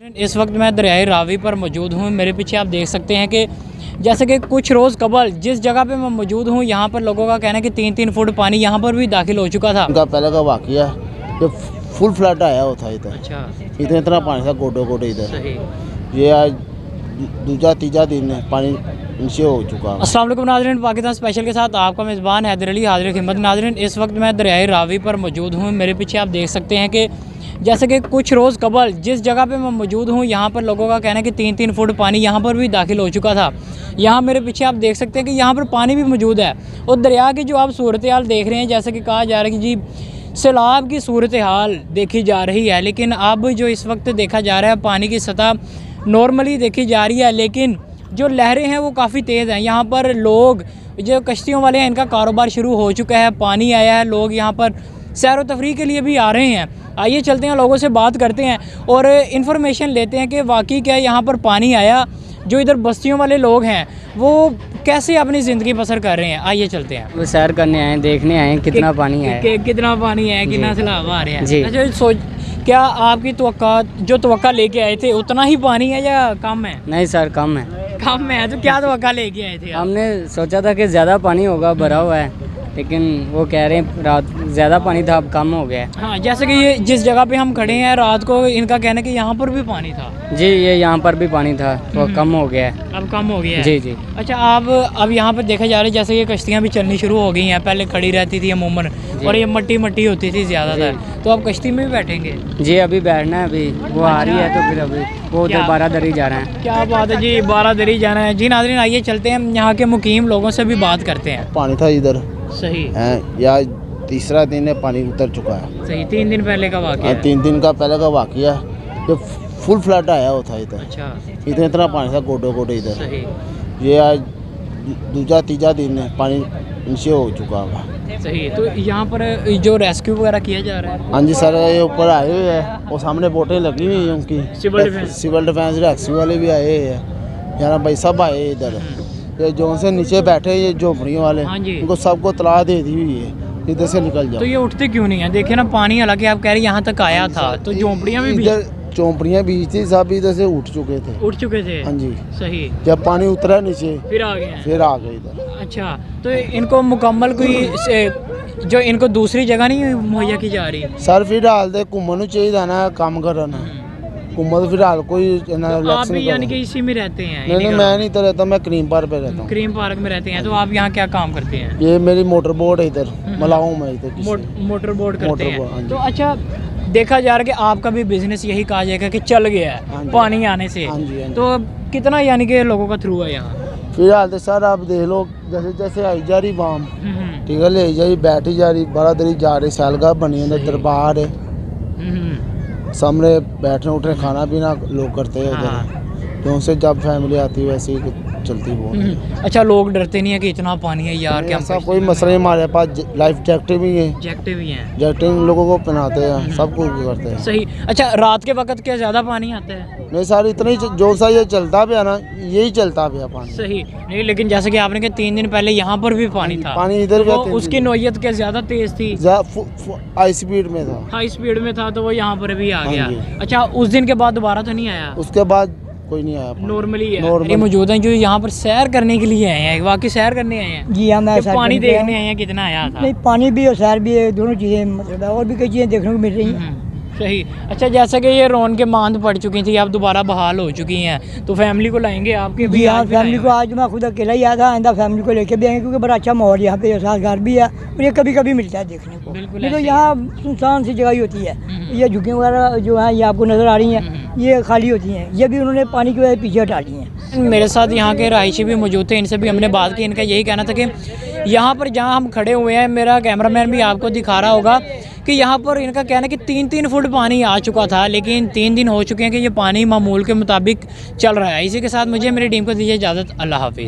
इस वक्त मैं दरियाई रावी पर मौजूद हूँ। मेरे पीछे आप देख सकते हैं कि जैसे कि कुछ रोज़ कबल जिस जगह पे मैं मौजूद हूँ यहाँ पर लोगों का कहना है कि 3-3 फुट पानी यहाँ पर भी दाखिल हो चुका था। उनका पहले का वाकया जब फुल फ्लड आया होता इधर, अच्छा, इतना पानी था गोडो गोडे इधर। सही। ये आज दूसरा तीसरा दिन है पानी नीचे हो चुका है। अस्सलाम वालेकुम नाज़रीन, पाकिस्तान स्पेशल के साथ आपका मेज़बान हैदर अली हाजिर खिदमत। नाज़रीन, इस वक्त मैं दरियाई रावी पर मौजूद हूँ। मेरे पीछे आप देख सकते हैं कि जैसे कि कुछ रोज़ कबल जिस जगह पे मैं मौजूद हूँ यहाँ पर लोगों का कहना है कि 3-3 फुट पानी यहाँ पर भी दाखिल हो चुका था। यहाँ मेरे पीछे आप देख सकते हैं कि यहाँ पर पानी भी मौजूद है और दरिया की जो आप सूरत हाल देख रहे हैं, जैसे कि कहा जा रहा है कि जी सैलाब की सूरत हाल देखी जा रही है, लेकिन अब जो इस वक्त देखा जा रहा है पानी की सतह नॉर्मली देखी जा रही है, लेकिन जो लहरें हैं वो काफ़ी तेज़ हैं। यहाँ पर लोग जो कश्तियों वाले हैं इनका कारोबार शुरू हो चुका है, पानी आया है, लोग यहाँ पर सैर व तफरीह के लिए भी आ रहे हैं। आइए चलते हैं, लोगों से बात करते हैं और इन्फॉर्मेशन लेते हैं कि वाकई क्या यहाँ पर पानी आया। जो इधर बस्तियों वाले लोग हैं वो कैसे अपनी ज़िंदगी बसर कर रहे हैं। आइए चलते हैं। वो सैर करने आए, देखने आए कितना पानी है, कितना पानी है, कितना सैलाब आ रहा है जी। अच्छा, सोच क्या आपकी तवक्का लेके आए थे उतना ही पानी है या कम है? नहीं सर, कम है। कम है तो क्या तवक्का लेके आए थे आप? हमने सोचा था कि ज़्यादा पानी होगा, भरा हुआ है, लेकिन वो कह रहे हैं रात ज़्यादा पानी था, अब कम हो गया है। हाँ, जैसे कि ये जिस जगह पे हम खड़े हैं रात को इनका कहना है कि यहाँ पर भी पानी था। जी, ये यहाँ पर भी पानी था, वो कम हो गया है। अब कम हो गया है। जी जी। अच्छा, आप अब यहाँ पर देखा जा रहा है जैसे ये कश्तियाँ भी चलनी शुरू हो गई हैं। पहले खड़ी रहती थी अमूमन और ये मट्टी मट्टी होती थी ज़्यादातर, तो आप कश्ती में भी बैठेंगे? जी, अभी बैठना है, अभी वो आ रही है तो फिर अभी वो उधर बारादरी जा रहे हैं। क्या बात है जी, बारादरी जाना है जी। नाज़रीन, आइए चलते हैं, यहाँ के मुकीम लोगों से भी बात करते हैं। पानी था इधर, सही है या तीसरा दिन है पानी उतर चुका है। सही, 3 दिन पहले का वाकया है। 3 दिन का पहले का वाकया जब फुल फ्लड आया होता इधर, अच्छा, इतना पानी था गोडो गोडे इधर। सही। ये आज दूसरा तीसरा दिन है पानी नीचे हो चुका है। सही, तो यहाँ पर जो रेस्क्यू वगैरह किया जा रहा है? हाँ जी सर, ये ऊपर आए हुए हैं और सामने बोटें लगी हुई हैं उनकी, सिविल डिफेंस रेस्क्यू वाले भी आए हैं, यार भाई सब आए इधर। ये जो से नीचे बैठे ये झोंपड़ियों वाले, हाँ जी। उनको सबको तला दे दी हुई है इधर से निकल जाओ। तो ये उठते क्यों नहीं है? देखिए ना पानी, हालांकि आप कह रहे हैं यहाँ तक आया था, तो झोंपड़ियाँ भी इधर झोंपड़ियाँ बीच थी, सब इधर से उठ चुके थे। उठ चुके थे? हाँ जी। सही, जब पानी उतरा नीचे फिर आ गए हैं। फिर आ गए इधर। अच्छा, तो इनको मुकम्मल जो इनको दूसरी जगह नहीं मुहैया की जा रही? सर फिलहाल तो घूमन चाहिए ना, काम करना घूमन फिलहाल कोई आप भी यानी कि इसी में रहते हैं? नहीं, मैं नहीं तो रहता, मैं क्रीम पार्क पे रहता हूँ। क्रीम पार्क में रहते हैं, तो आप यहाँ क्या काम करते हैं? ये मेरी मोटर बोट है इधर, मलाऊं मैं इधर मोटर बोट करते मोटर बोट, हाँ हैं। जी। तो अच्छा, देखा जा रहा है कि आपका भी बिजनेस यही कहा जाएगा कि चल गया हाँ है जी। पानी आने से, हाँ जी, हाँ जी। तो कितना यानी कि लोगों का थ्रू है यहाँ? फिलहाल तो सर आप देख लो, जैसे जैसे आई जा रही वाम, ठीक है, ले जा रही, बैठी जा रही, बारादरी जा रही, सैलगाह बनी है, दरबार है, सामने बैठने उठने खाना पीना लोग करते हैं हाँ। उधर, तो उनसे जब फैमिली आती है वैसे ही चलती वो। अच्छा, लोग डरते नहीं है कि इतना पानी है यार? क्या ऐसा कोई मसला नहीं, हमारे पास लाइफ जैकेट भी है, जैकेट भी हैं? जैकेट लोगों को पहनाते हैं, सब कुछ करते हैं। सही। अच्छा, रात के वक्त क्या ज़्यादा पानी आता है? नहीं सर, इतना ही जो सा ये चलता भी है ना, यही चलता भी है पानी। सही नहीं, लेकिन जैसे कि आपने कहा 3 दिन पहले यहाँ पर भी पानी था, पानी इधर भी तो है, उसकी नोयत क्या ज़्यादा तेज़ थी? हाई स्पीड में था, हाई स्पीड में था, तो वो यहाँ पर भी आ हाँ गया। जी। अच्छा, उस दिन के बाद दोबारा तो नहीं आया? उसके बाद कोई नहीं आया पानी। नॉर्मली है। नॉर्मल। ये मौजूद हैं जो यहाँ पर सैर करने के लिए आए हैं, वाकई सैर करने आए हैं? जी हाँ, मैं कि सैर पानी करने देखने आए हैं? कितना आया था? नहीं, पानी भी और सैर भी है, दोनों चीज़ें मतलब है, और भी कई चीज़ें देखने को मिल रही हैं। सही। अच्छा, जैसे कि ये रोन के मांद पड़ चुकी थी, अब दोबारा बहाल हो चुकी हैं, तो फैमिली को लाएंगे आपके? जी हाँ, फैमिली को आज मैं खुद अकेला ही आया था, आइंदा फैमिली को लेके भी आएंगे, क्योंकि बड़ा अच्छा माहौल यहाँ पे, साथ घर भी है और ये कभी कभी मिलता है देखने को। बिल्कुल नहीं तो ऐसे ही यहाँ सुनसान सी जगह ही होती है। ये झुग्गियाँ वगैरह जो हैं ये आपको नज़र आ रही हैं, ये खाली होती हैं, ये भी उन्होंने पानी की वजह से पीछे हटा ली हैं। मेरे साथ यहाँ के रहायशी भी मौजूद थे, इनसे भी हमने बात की। इनका यही कहना था कि यहाँ पर जहाँ हम खड़े हुए हैं, मेरा कैमरामैन भी आपको दिखा रहा होगा कि यहाँ पर इनका कहना है कि 3-3 फुट पानी आ चुका था, लेकिन 3 दिन हो चुके हैं कि ये पानी मामूल के मुताबिक चल रहा है। इसी के साथ मुझे मेरी टीम को दीजिए इजाज़त। अल्लाह हाफिज़।